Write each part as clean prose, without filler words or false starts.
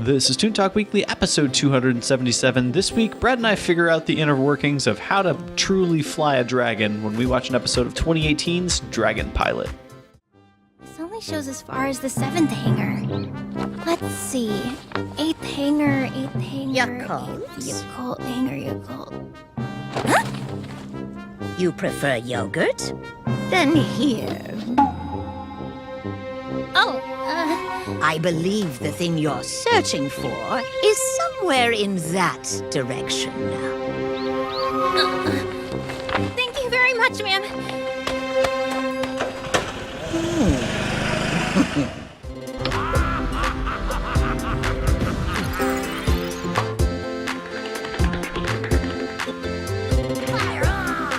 This is Toon Talk Weekly, episode 277. This week, Brad and I figure out the inner workings of how to truly fly a dragon when we watch an episode of 2018's Dragon Pilot. This only shows as far as the 7th hanger. Let's see. 8th hanger, 8th hanger. Yakult. Yakult. Huh? You prefer yogurt? Then here. Oh, I believe the thing you're searching for is somewhere in that direction now. Thank you very much, ma'am. Fire on!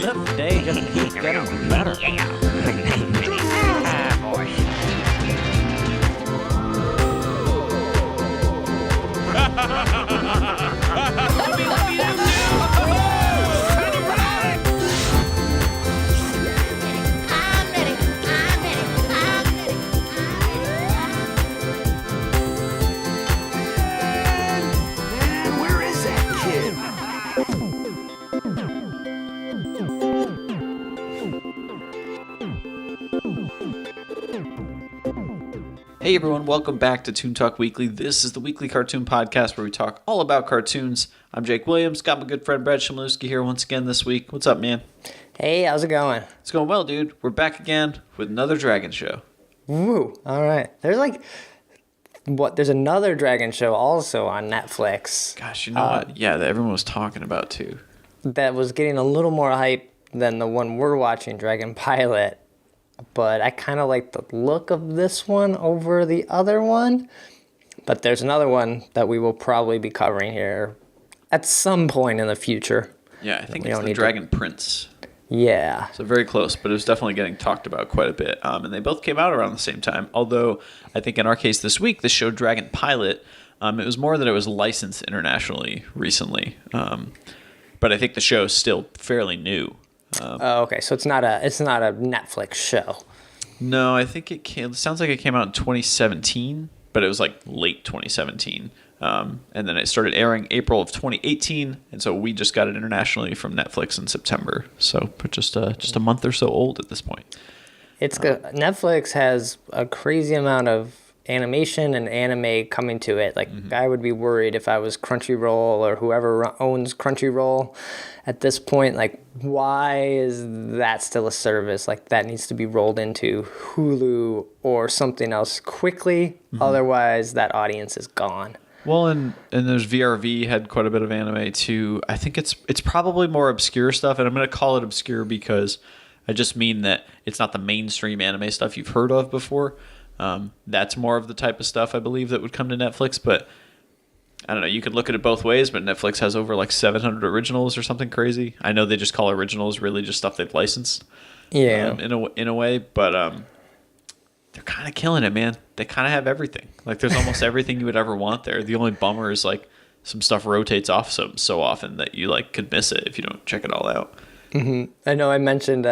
The day just keeps getting better. Hey everyone, welcome back to Toon Talk Weekly. This is the weekly cartoon podcast where we talk all about cartoons. I'm Jake Williams, got my good friend Brad Chmielewski here once again this week. What's up, man? Hey, how's it going? It's going well, dude. We're back again with another dragon show. Woo! All right. There's another dragon show also on Netflix. Gosh, you know what? Yeah, that everyone was talking about too. That was getting a little more hype than the one we're watching, Dragon Pilot. But I kind of like the look of this one over the other one. But there's another one that we will probably be covering here at some point in the future. Yeah, I think it's the Dragon Prince. Yeah. So very close, but it was definitely getting talked about quite a bit. And they both came out around the same time. Although, I think in our case this week, the show Dragon Pilot, it was more that it was licensed internationally recently. But I think the show is still fairly new. Okay. So it's not a Netflix show. No, I think it sounds like it came out in 2017, but it was like late 2017. And then it started airing April of 2018, and so we just got it internationally from Netflix in September. So just a month or so old at this point. It's good. Netflix has a crazy amount of animation and anime coming to it. Like, I would be worried if I was Crunchyroll or whoever owns Crunchyroll at this point. Like, why is that still a service? Like, that needs to be rolled into Hulu or something else quickly. Otherwise, that audience is gone. Well, and there's VRV had quite a bit of anime too. I think it's probably more obscure stuff, and I'm going to call it obscure because I just mean that it's not the mainstream anime stuff you've heard of before. That's more of the type of stuff I believe that would come to Netflix, but I don't know. You could look at it both ways, but Netflix has over like 700 originals or something crazy. I know they just call originals really just stuff they've licensed. Yeah. In a way, but they're kind of killing it, man. They kind of have everything. Like, there's almost everything you would ever want there. The only bummer is like some stuff rotates off so often that you like could miss it if you don't check it all out. I know I mentioned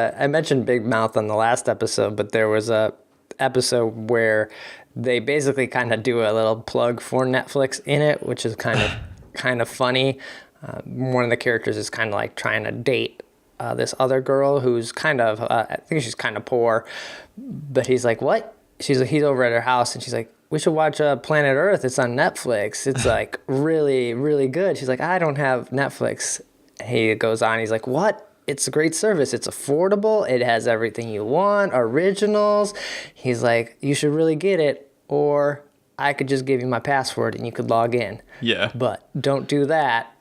Big Mouth on the last episode, but there was a episode where they basically kind of do a little plug for Netflix in it, which is kind of funny. One of the characters is kind of like trying to date this other girl who's kind of I think she's kind of poor, but he's like, what? He's over at her house and she's like, we should watch Planet Earth. It's on Netflix. It's like really, really good. She's like, I don't have Netflix. He goes on. He's like, what? It's a great service. It's affordable. It has everything you want, originals. He's like, you should really get it, or I could just give you my password and you could log in. Yeah. But don't do that.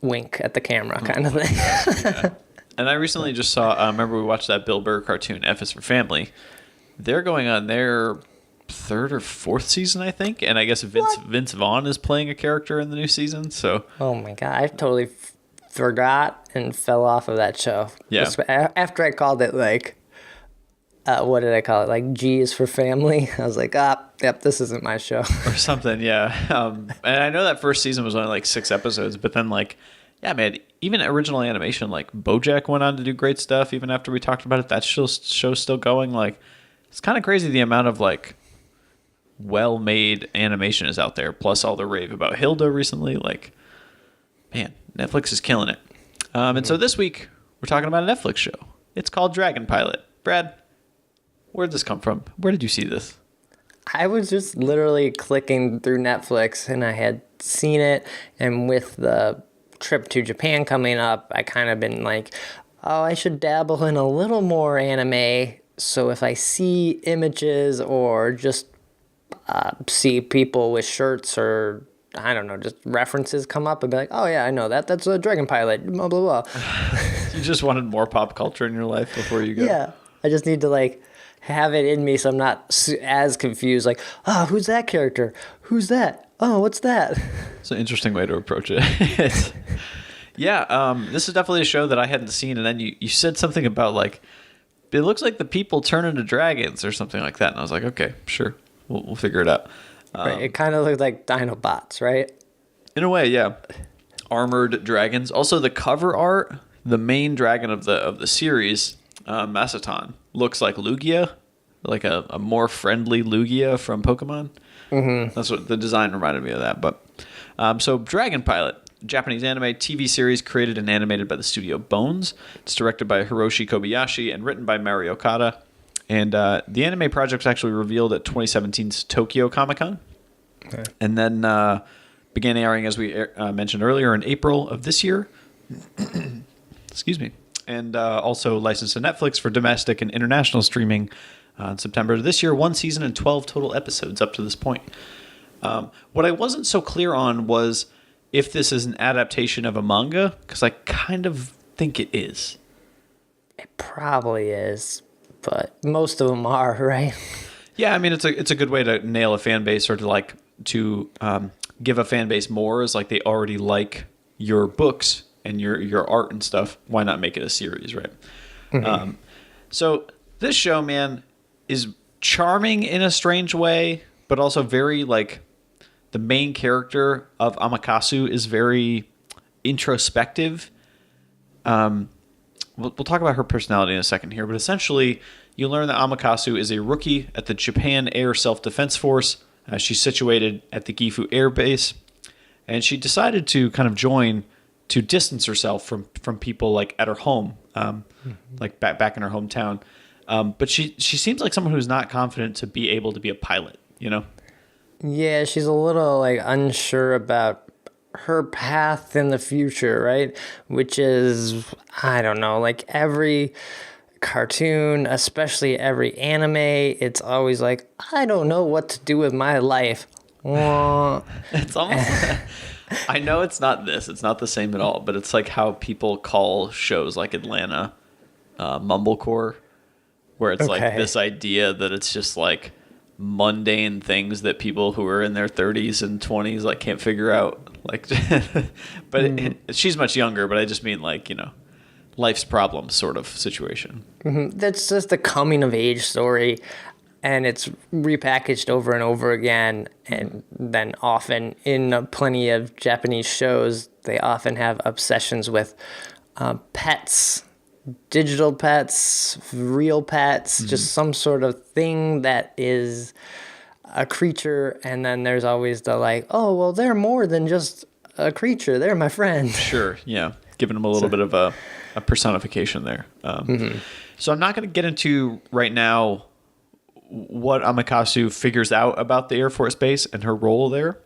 Wink at the camera kind of thing. Yeah. And I recently just saw, remember we watched that Bill Burr cartoon, F is for Family. They're going on their 3rd or 4th season, I think. And I guess Vince Vaughn is playing a character in the new season. So. Oh my God. I totally forgot and fell off of that show. Yeah. After I called it like, what did I call it? Like G is for Family. I was like, yep, this isn't my show. Or something, yeah. And I know that first season was only like 6 episodes, but then like, yeah, man, even original animation, like BoJack went on to do great stuff even after we talked about it. That show's still going. Like, it's kind of crazy the amount of like well-made animation is out there. Plus all the rave about Hilda recently. Like, man, Netflix is killing it. And so this week, we're talking about a Netflix show. It's called Dragon Pilot. Brad, where did this come from? Where did you see this? I was just literally clicking through Netflix and I had seen it. And with the trip to Japan coming up, I kind of been like, oh, I should dabble in a little more anime. So if I see images or just see people with shirts or, I don't know, just references come up, I'd be like, oh yeah, I know that. That's a Dragon Pilot, blah, blah, blah. You just wanted more pop culture in your life before you go. Yeah. I just need to like have it in me so I'm not as confused. Like, oh, who's that character? Who's that? Oh, what's that? It's an interesting way to approach it. Yeah, this is definitely a show that I hadn't seen. And then you said something about like, it looks like the people turn into dragons or something like that. And I was like, okay, sure. We'll figure it out. Right. It kind of looked like Dinobots, right? In a way, yeah. Armored dragons. Also, the cover art, the main dragon of the series, Masotan, looks like Lugia, like a more friendly Lugia from Pokemon. Mm-hmm. That's what the design reminded me of that. But so Dragon Pilot, Japanese anime TV series created and animated by the studio Bones. It's directed by Hiroshi Kobayashi and written by Mari Okada. And the anime project was actually revealed at 2017's Tokyo Comic-Con. Okay. And then began airing, as we mentioned earlier, in April of this year. Excuse me. And also licensed to Netflix for domestic and international streaming in September of this year. 1 season and 12 total episodes up to this point. What I wasn't so clear on was if this is an adaptation of a manga, because I kind of think it is. It probably is, but most of them are, right? Yeah, I mean, it's a good way to nail a fan base or to give a fan base more, is like they already like your books and your art and stuff. Why not make it a series, right? Mm-hmm. So this show, man, is charming in a strange way, but also very like the main character of Amakasu is very introspective. We'll talk about her personality in a second here, but essentially you learn that Amakasu is a rookie at the Japan Air Self-Defense Force. She's situated at the Gifu Air Base, and she decided to kind of join to distance herself from people like at her home, like back in her hometown. But she seems like someone who's not confident to be able to be a pilot, you know? Yeah, she's a little like unsure about her path in the future, right? Which is, I don't know, like every cartoon, especially every anime, it's always like, I don't know what to do with my life. It's almost I know it's not the same at all, but it's like how people call shows like Atlanta mumblecore, where it's like this idea that it's just like mundane things that people who are in their 30s and 20s like can't figure out, like but she's much younger, but I just mean like, you know, life's problems sort of situation. Mm-hmm. That's just a coming of age story, and it's repackaged over and over again. And then often in plenty of Japanese shows, they often have obsessions with pets, digital pets, real pets, just some sort of thing that is a creature. And then there's always the like, oh, well, they're more than just a creature. They're my friend. Sure, yeah. Giving them a little bit of a personification there. So I'm not going to get into right now what Amakasu figures out about the Air Force Base and her role there,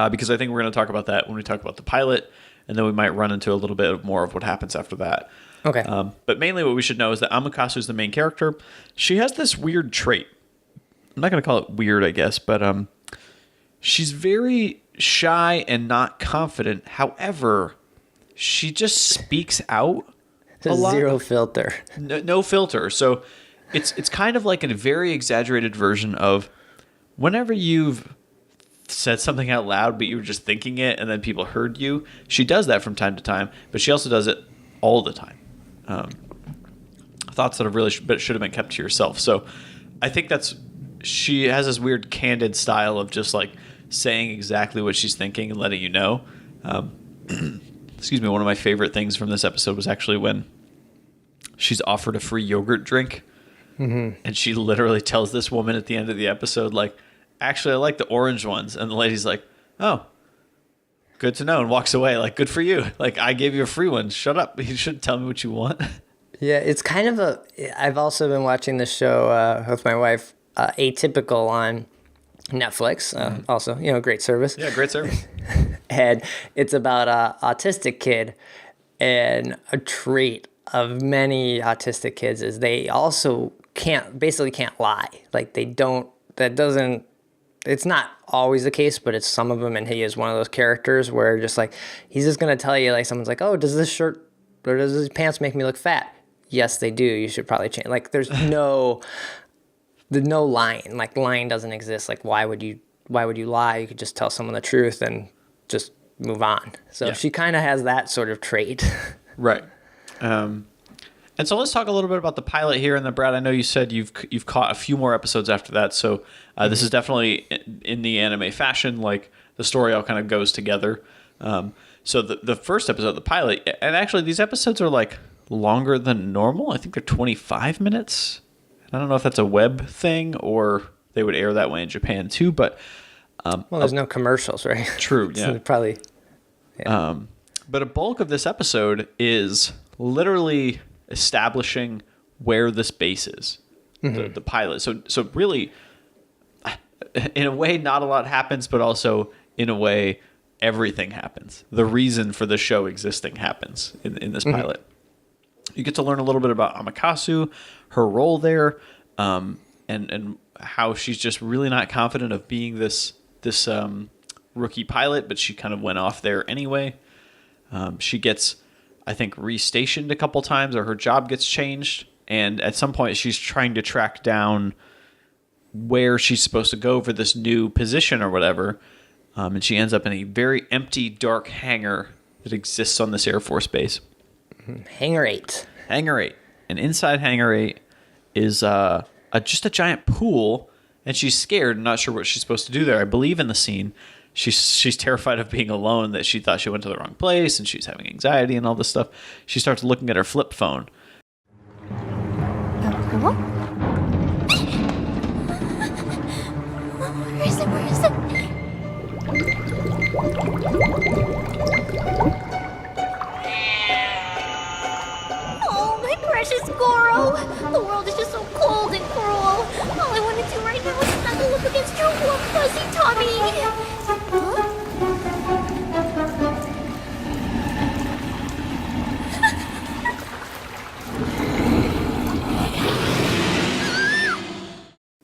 because I think we're going to talk about that when we talk about the pilot, and then we might run into a little bit more of what happens after that. Okay. But mainly what we should know is that Amakasu is the main character. She has this weird trait. I'm not going to call it weird, I guess, but she's very shy and not confident. However, she just speaks out a lot. Zero filter. No filter. So it's kind of like a very exaggerated version of whenever you've said something out loud, but you were just thinking it and then people heard you. She does that from time to time, but she also does it all the time. Thoughts that have really should have been kept to yourself. So I think she has this weird candid style of just like saying exactly what she's thinking and letting you know. Excuse me. One of my favorite things from this episode was actually when she's offered a free yogurt drink. Mm-hmm. And she literally tells this woman at the end of the episode, like, actually, I like the orange ones. And the lady's like, oh, good to know, and walks away. Like, good for you. Like, I gave you a free one. Shut up. You shouldn't tell me what you want. Yeah, it's kind of I've also been watching this show with my wife, Atypical on Netflix. Also, great service. Yeah, great service. And it's about a autistic kid, and a trait of many autistic kids is they also can't lie. Like it's not always the case, but it's some of them, and he is one of those characters where just like, he's just going to tell you, like, someone's like, oh, does this shirt or does these pants make me look fat? Yes, they do. You should probably change. Like, there's no lying. Like, lying doesn't exist. Like, why would you lie? You could just tell someone the truth and just move on. So she kind of has that sort of trait. Right. And so let's talk a little bit about the pilot here. And then, Brad, I know you said you've caught a few more episodes after that. So this is definitely in the anime fashion. Like, the story all kind of goes together. So the first episode, the pilot, and actually these episodes are like longer than normal. I think they're 25 minutes. I don't know if that's a web thing or they would air that way in Japan too. But well, there's no commercials, right? True. Yeah. So probably. Yeah. But a bulk of this episode is literally establishing where this base is, the pilot. So really, in a way, not a lot happens, but also in a way, everything happens. The reason for the show existing happens in this pilot. You get to learn a little bit about Amakasu, her role there, and how she's just really not confident of being this rookie pilot, but she kind of went off there anyway. She gets, I think, restationed a couple times, or her job gets changed. And at some point, she's trying to track down where she's supposed to go for this new position or whatever. And she ends up in a very empty, dark hangar that exists on this Air Force base. Hangar 8. Hangar 8. And inside Hangar 8 is just a giant pool. And she's scared and not sure what she's supposed to do there. I believe in the scene, she's terrified of being alone, that she thought she went to the wrong place, and she's having anxiety and all this stuff. She starts looking at her flip phone. Where is it? Where is it? Oh, my precious Goro! The world is just so cold and cruel. All I want to do right now is snuggle up against your warm, fuzzy tummy. Huh?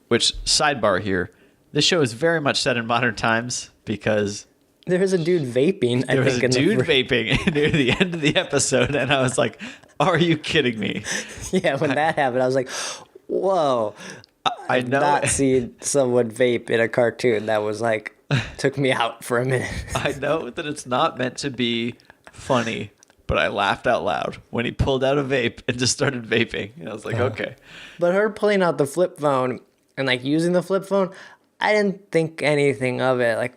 Which, sidebar here, this show is very much set in modern times because there was a dude vaping. There was a dude vaping near the end of the episode, and I was like, are you kidding me? Yeah, when that happened, I was like, whoa. I know. I've not seen someone vape in a cartoon. That was like, took me out for a minute. I know that it's not meant to be funny, but I laughed out loud when he pulled out a vape and just started vaping. And I was like, okay. But her pulling out the flip phone and like using the flip phone, I didn't think anything of it. Like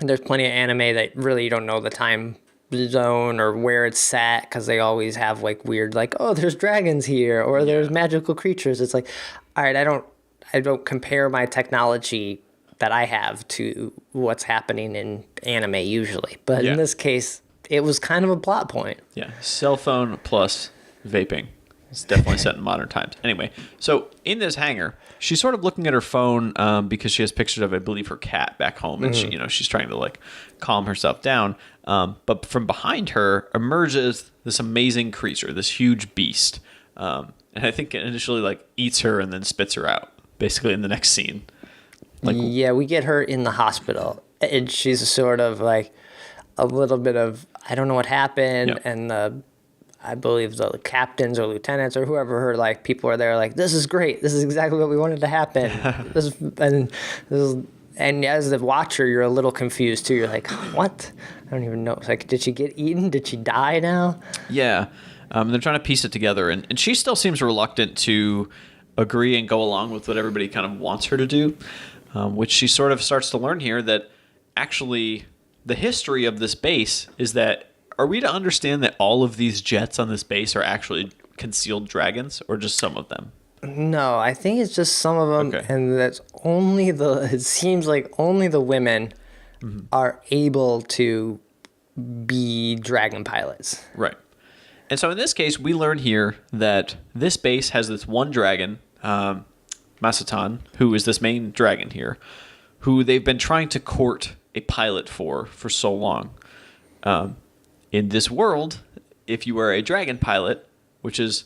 there's plenty of anime that really you don't know the time zone or where it's set, because they always have like weird, like, oh, there's dragons here or there's magical creatures. It's like, all right, I don't compare my technology that I have to what's happening in anime usually. But in this case, it was kind of a plot point. Yeah, cell phone plus vaping. It's definitely set in modern times. Anyway, so in this hangar, she's sort of looking at her phone because she has pictures of, I believe, her cat back home, and she's trying to like calm herself down. But from behind her emerges this amazing creature, this huge beast, and I think it initially like eats her and then spits her out. Basically, in the next scene. Like, yeah, we get her in the hospital, and she's sort of like a little bit of, I don't know what happened, and I believe the captains or lieutenants or whoever her like people are there like, this is great, this is exactly what we wanted to happen. And as the watcher, you're a little confused too. You're like, what? I don't even know. It's like, did she get eaten? Did she die now? Yeah, they're trying to piece it together, and she still seems reluctant to agree and go along with what everybody kind of wants her to do, which she sort of starts to learn here that actually the history of this base is that, are we to understand that all of these jets on this base are actually concealed dragons, or just some of them? No, I think it's just some of them, Okay. and that's only it seems like only the women are able to be dragon pilots. Right. And so in this case, we learn here that this base has this one dragon, Masotan, who is this main dragon here, who they've been trying to court a pilot for so long. In this world, if you are a dragon pilot, which is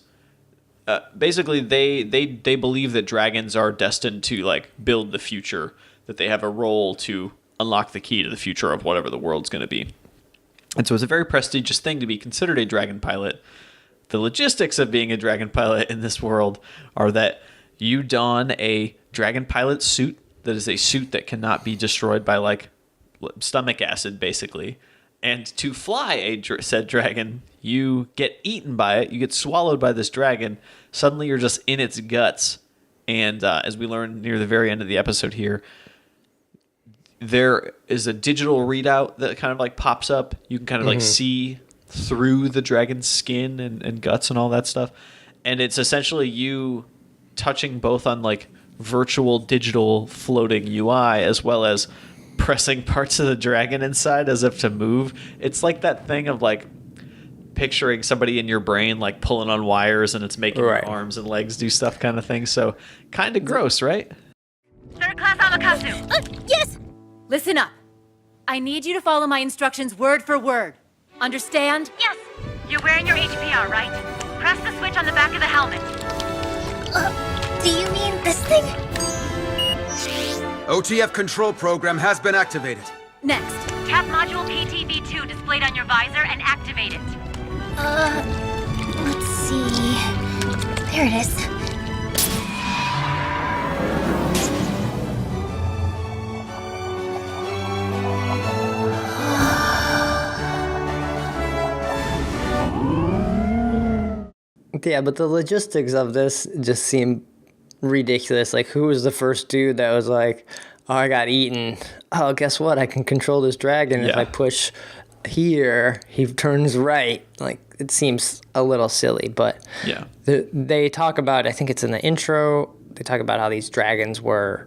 basically they believe that dragons are destined to like build the future, that they have a role to unlock the key to the future of whatever the world's going to be. And so it's a very prestigious thing to be considered a dragon pilot. The logistics of being a dragon pilot in this world are that you don a dragon pilot suit that is a suit that cannot be destroyed by like stomach acid, basically. And to fly said dragon, you get eaten by it. You get swallowed by this dragon. Suddenly you're just in its guts. And as we learn near the very end of the episode here, there is a digital readout that kind of like pops up. You can kind of like see through the dragon's skin and guts and all that stuff. And it's essentially you touching both on like virtual digital floating UI as well as pressing parts of the dragon inside as if to move. It's like that thing of like picturing somebody in your brain like pulling on wires and it's making your arms and legs do stuff kind of thing. So kind of gross, right? Third class Amakasu. Yes! Listen up. I need you to follow my instructions word for word. Understand? Yes! You're wearing your HPR, right? Press the switch on the back of the helmet. Do you mean this thing? OTF control program has been activated. Next, tap module PTV2 displayed on your visor and activate it. Let's see. There it is. Yeah, but the logistics of this just seem ridiculous. Like, who was the first dude that was like, oh, I got eaten. Oh, guess what? I can control this dragon. If I push here, he turns right. Like, it seems a little silly, but Yeah. they talk about, I think it's in the intro, they talk about how these dragons were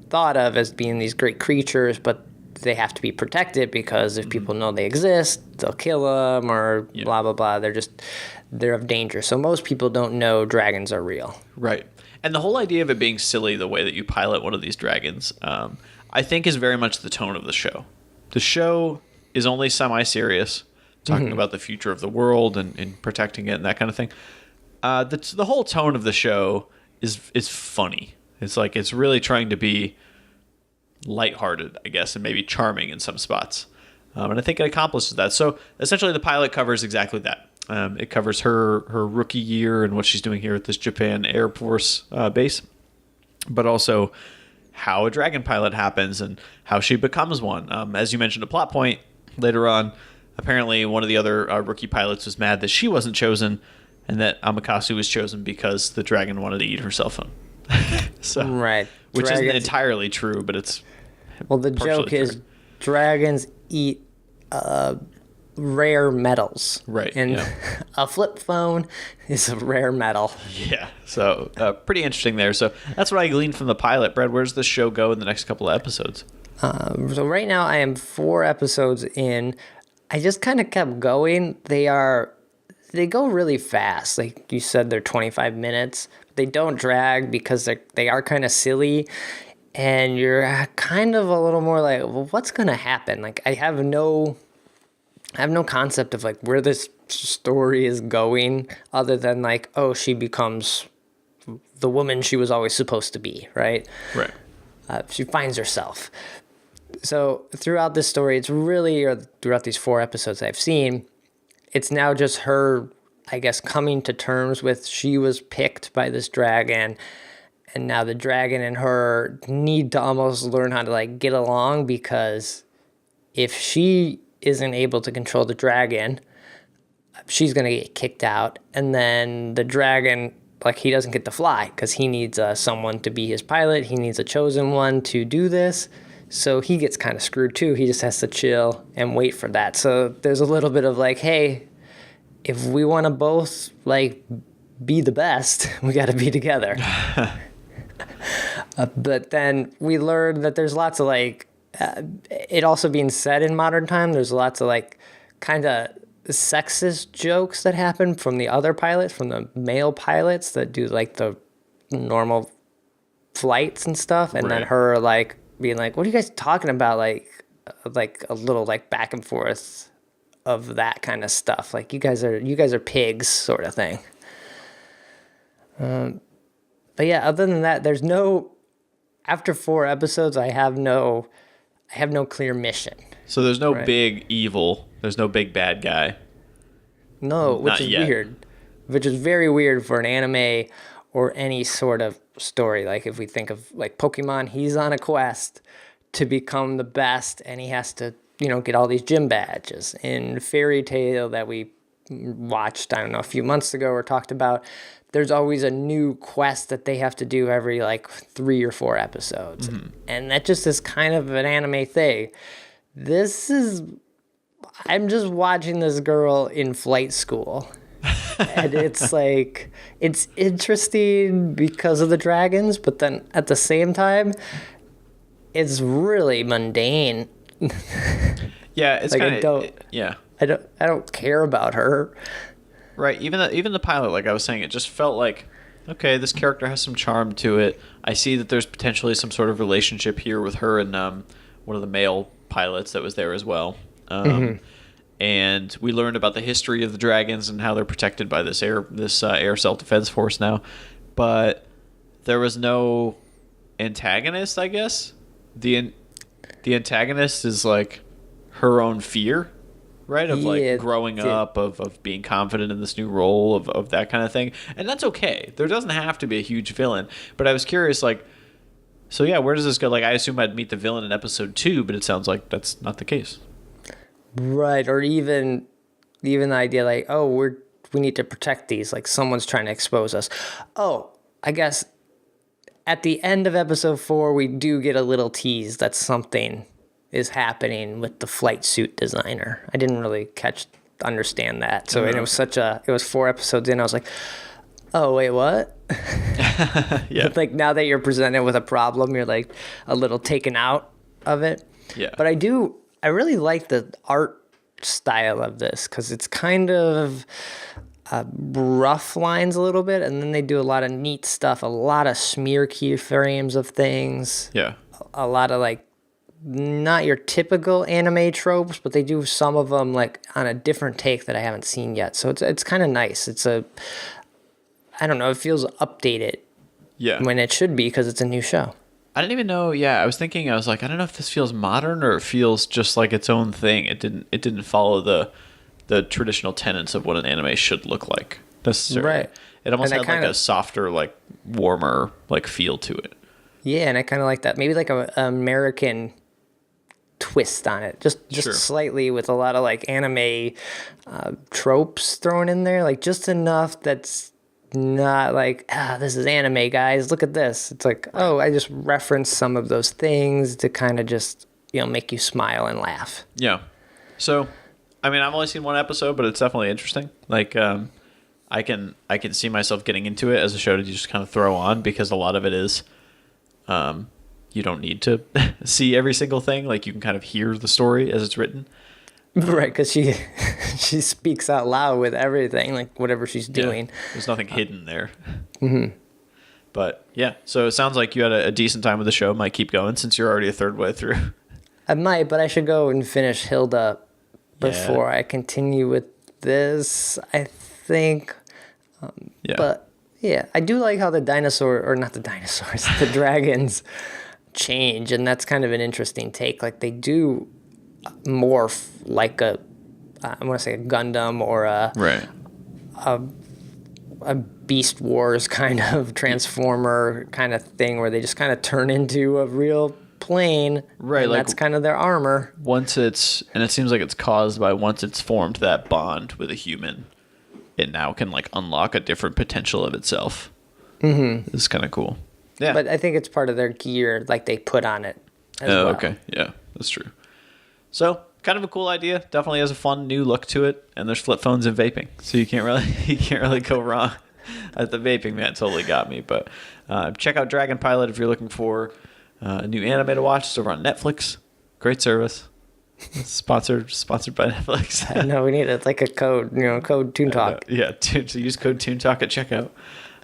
thought of as being these great creatures, but they have to be protected because if people know they exist, they'll kill them or blah, blah, blah. They're of danger. So most people don't know dragons are real. Right. And the whole idea of it being silly, the way that you pilot one of these dragons, I think is very much the tone of the show. The show is only semi-serious, talking about the future of the world and protecting it and that kind of thing. The whole tone of the show is funny. It's like it's really trying to be lighthearted, I guess, and maybe charming in some spots. And I think it accomplishes that. So essentially the pilot covers exactly that. It covers her rookie year and what she's doing here at this Japan Air Force base, but also how a dragon pilot happens and how she becomes one. As you mentioned, a plot point later on, apparently one of the other rookie pilots was mad that she wasn't chosen and that Amakasu was chosen because the dragon wanted to eat her cell phone. So, Right. Which Dragons- isn't entirely true, but it's Well, the partially joke is true. dragons eat rare metals. Right, And yeah. a flip phone is a rare metal. Yeah, so pretty interesting there. So that's what I gleaned from the pilot. Brad, where's the show go in the next couple of episodes? So right now I am 4 episodes in. I just kind of kept going. They go really fast. Like you said, they're 25 minutes. They don't drag because they are kind of silly. And you're kind of a little more like, well, what's going to happen? Like I have no concept of like where this story is going other than like, oh, she becomes the woman she was always supposed to be, right? Right. She finds herself. So throughout this story, it's really, or throughout these 4 episodes I've seen, it's now just her, I guess, coming to terms with she was picked by this dragon, and now the dragon and her need to almost learn how to like get along, because if she isn't able to control the dragon, she's going to get kicked out, and then the dragon, like, he doesn't get to fly because he needs someone to be his pilot. He needs a chosen one to do this. So he gets kind of screwed too. He just has to chill and wait for that. So there's a little bit of like, hey, if we want to both like be the best, we got to be together. But then we learned that there's lots of like, it also being said in modern time, there's lots of like kind of sexist jokes that happen from the other pilots, from the male pilots that do like the normal flights and stuff. And then her like being like, what are you guys talking about? Like a little like back and forth of that kind of stuff. Like you guys are pigs sort of thing. But yeah, other than that, there's no, after 4 episodes, I have no clear mission. So there's no big evil. There's no big bad guy. No, which is weird. Which is very weird for an anime or any sort of story. Like if we think of like Pokemon, he's on a quest to become the best and he has to, get all these gym badges. In Fairy Tail that we watched, I don't know, a few months ago or talked about, there's always a new quest that they have to do every like 3 or 4 episodes. Mm-hmm. And that just is kind of an anime thing. I'm just watching this girl in flight school. And it's like, it's interesting because of the dragons, but then at the same time, it's really mundane. Yeah, it's like kind of, I don't care about her. Right, even the pilot, like I was saying, it just felt like, okay, this character has some charm to it. I see that there's potentially some sort of relationship here with her and one of the male pilots that was there as well. And we learned about the history of the dragons and how they're protected by this air self-defense force now. But there was no antagonist, I guess. The antagonist is like her own fear, right? Of like growing up, of being confident in this new role, of that kind of thing. And that's okay. There doesn't have to be a huge villain. But I was curious, like, so yeah, where does this go? Like, I assume I'd meet the villain in episode 2, but it sounds like that's not the case. Right, or even the idea like, oh, we need to protect these, like someone's trying to expose us. Oh, I guess at the end of episode 4, we do get a little tease that something is happening with the flight suit designer. I didn't really understand that. So and it was 4 episodes in, I was like, oh, wait, what? Yeah. Like now that you're presented with a problem, you're like a little taken out of it. Yeah. But I really like the art style of this because it's kind of rough lines a little bit, and then they do a lot of neat stuff, a lot of smear keyframes of things. Yeah. A lot of like not your typical anime tropes, but they do some of them like on a different take that I haven't seen yet. So it's kind of nice. I don't know, it feels updated. Yeah. When it should be because it's a new show. I didn't even know. Yeah, I was like, I don't know if this feels modern or it feels just like its own thing. It didn't follow the traditional tenets of what an anime should look like necessarily. Right. It almost had like a softer, like warmer, like feel to it. Yeah, and I kind of like that. Maybe like an American twist on it, just Sure. slightly, with a lot of like anime tropes thrown in there, like just enough that's not like, this is anime, guys, look at this. It's like, oh, I just referenced some of those things to kind of just, make you smile and laugh. Yeah. So, I mean, I've only seen 1 episode, but it's definitely interesting. Like, I can see myself getting into it as a show to just kind of throw on, because a lot of it is, you don't need to see every single thing. Like, you can kind of hear the story as it's written. Right, because she speaks out loud with everything, like whatever she's doing. Yeah, there's nothing hidden there. Mm-hmm. But yeah, so it sounds like you had a decent time with the show. Might keep going since you're already a third way through. I might, but I should go and finish Hilda before I continue with this, I think. Yeah. But yeah, I do like how the the dragons change, and that's kind of an interesting take. Like they do morph like I want to say a Gundam or a Beast Wars kind of Transformer kind of thing, where they just kind of turn into a real plane. Right, and like that's kind of their armor. And it seems like it's caused by once it's formed that bond with a human, it now can like unlock a different potential of itself. Mm-hmm. It's kind of cool. Yeah. But I think it's part of their gear, like they put on it as well. Okay. Yeah, that's true. So, kind of a cool idea. Definitely has a fun new look to it, and there's flip phones and vaping, so you can't really go wrong. The vaping man totally got me. But check out Dragon Pilot if you're looking for a new anime to watch. It's over on Netflix. Great service. It's sponsored by Netflix. I know we need it like a code, code Toon Talk. Yeah, to use code Toon Talk at checkout.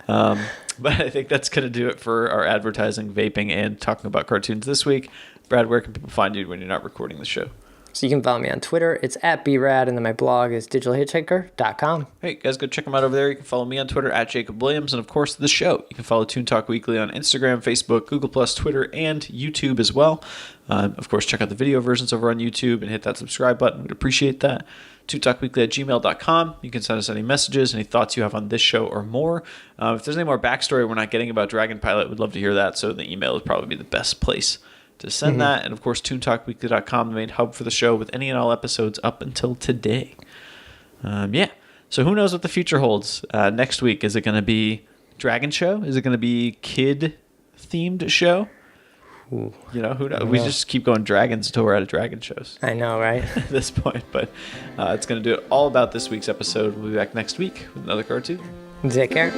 But I think that's going to do it for our advertising, vaping, and talking about cartoons this week. Brad, where can people find you when you're not recording the show? So you can follow me on Twitter. It's @brad, and then my blog is digitalhitchhiker.com. Hey, guys, go check them out over there. You can follow me on Twitter @JacobWilliams, and of course, the show. You can follow Toon Talk Weekly on Instagram, Facebook, Google+, Twitter, and YouTube as well. Of course, check out the video versions over on YouTube and hit that subscribe button. We'd appreciate that. toontalkweekly@gmail.com. You can send us any messages, any thoughts you have on this show or more. If there's any more backstory we're not getting about Dragon Pilot, we'd love to hear that. So the email would probably be the best place to send that. And of course, toontalkweekly.com, the main hub for the show with any and all episodes up until today. So who knows what the future holds next week? Is it going to be Dragon Show? Is it going to be kid-themed show? Ooh, who knows? We just keep going dragons until we're out of dragon shows I know, right? at this point. But it's going to do it all about this week's episode. We'll be back next week with another cartoon. Take care.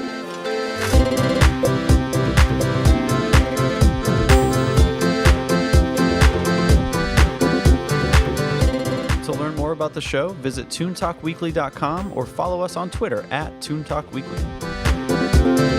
To learn more about the show, visit toontalkweekly.com or follow us on Twitter @toontalkweekly.